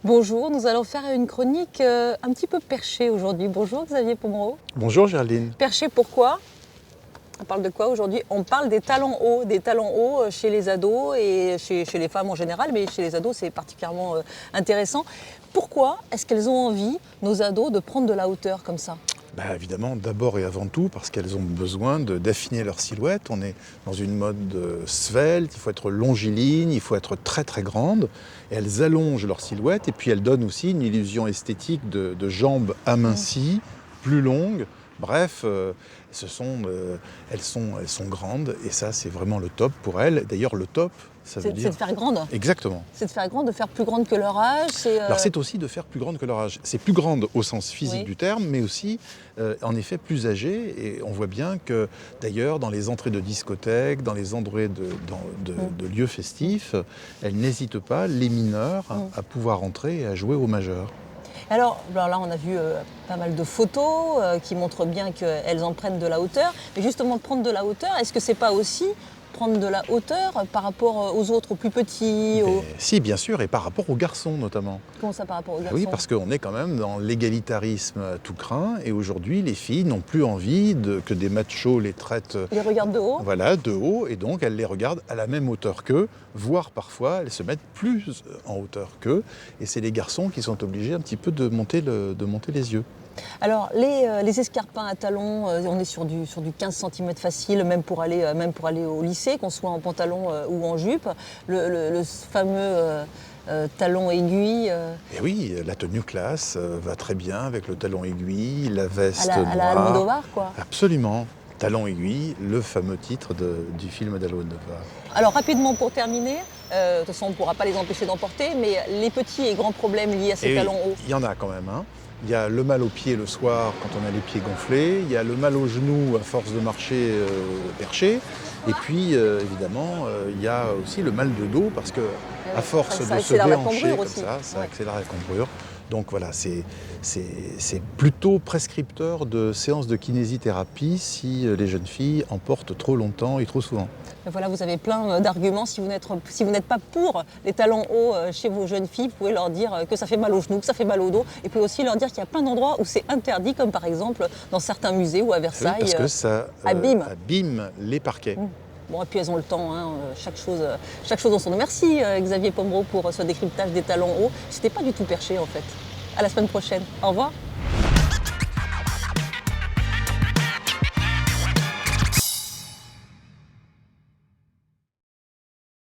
Bonjour, nous allons faire une chronique un petit peu perchée aujourd'hui. Bonjour Xavier Pomereau. Bonjour Géraldine. Perché pourquoi? On parle de quoi aujourd'hui? On parle des talons hauts chez les ados et chez les femmes en général, mais chez les ados c'est particulièrement intéressant. Pourquoi est-ce qu'elles ont envie, nos ados, de prendre de la hauteur comme ça? Évidemment, d'abord et avant tout, parce qu'elles ont besoin d'affiner leur silhouette. On est dans une mode svelte, il faut être longiligne, il faut être très très grande. Et elles allongent leur silhouette et puis elles donnent aussi une illusion esthétique de jambes amincies, plus longues. Bref, elles sont grandes et ça c'est vraiment le top pour elles. D'ailleurs le top, ça veut dire... C'est de faire grande. Exactement. C'est de faire grande, de faire plus grande que leur âge. Alors c'est aussi de faire plus grande que leur âge. C'est plus grande au sens physique Oui. du terme, mais aussi en effet plus âgée. Et on voit bien que d'ailleurs dans les entrées de discothèques, dans les entrées de lieux festifs, elles n'hésitent pas, les mineurs, à pouvoir entrer et à jouer aux majeurs. Alors là, on a vu pas mal de photos qui montrent bien qu'elles en prennent de la hauteur. Mais justement, prendre de la hauteur, est-ce que c'est pas aussi prendre de la hauteur par rapport aux autres, aux plus petits Si, bien sûr, et par rapport aux garçons notamment. Comment ça par rapport aux garçons? Oui, parce qu'on est quand même dans l'égalitarisme à tout crin, et aujourd'hui, les filles n'ont plus envie que des machos les traitent... Ils les regardent de haut? Voilà, de haut, et donc elles les regardent à la même hauteur qu'eux, voire parfois elles se mettent plus en hauteur qu'eux, et c'est les garçons qui sont obligés un petit peu de monter les yeux. Alors, les escarpins à talons, on est sur du 15 cm facile, même pour aller au lycée, qu'on soit en pantalon ou en jupe. Le fameux talon aiguille. Et oui, la tenue classe va très bien avec le talon aiguille, la veste à la noire. Almodovar, quoi. Absolument. Talon aiguille, le fameux titre du film d'Almodovar. Alors, rapidement pour terminer, de toute façon, on ne pourra pas les empêcher d'emporter, mais les petits et grands problèmes liés à ces talons hauts. Il y en a quand même, hein. Il y a le mal aux pieds le soir quand on a les pieds gonflés, il y a le mal aux genoux à force de marcher perché, et puis évidemment il y a aussi le mal de dos parce que à force de se déhancher comme ça accélère la cambrure. Donc voilà, c'est plutôt prescripteur de séances de kinésithérapie si les jeunes filles en portent trop longtemps et trop souvent. Voilà, vous avez plein d'arguments. Si vous n'êtes pas pour les talons hauts chez vos jeunes filles, vous pouvez leur dire que ça fait mal aux genoux, que ça fait mal au dos. Et vous pouvez aussi leur dire qu'il y a plein d'endroits où c'est interdit, comme par exemple dans certains musées ou à Versailles. Oui, parce que ça abîme les parquets. Bon, et puis elles ont le temps, hein, chaque chose en son temps. Merci Xavier Pomereau pour ce décryptage des talons hauts. C'était pas du tout perché en fait. À la semaine prochaine. Au revoir.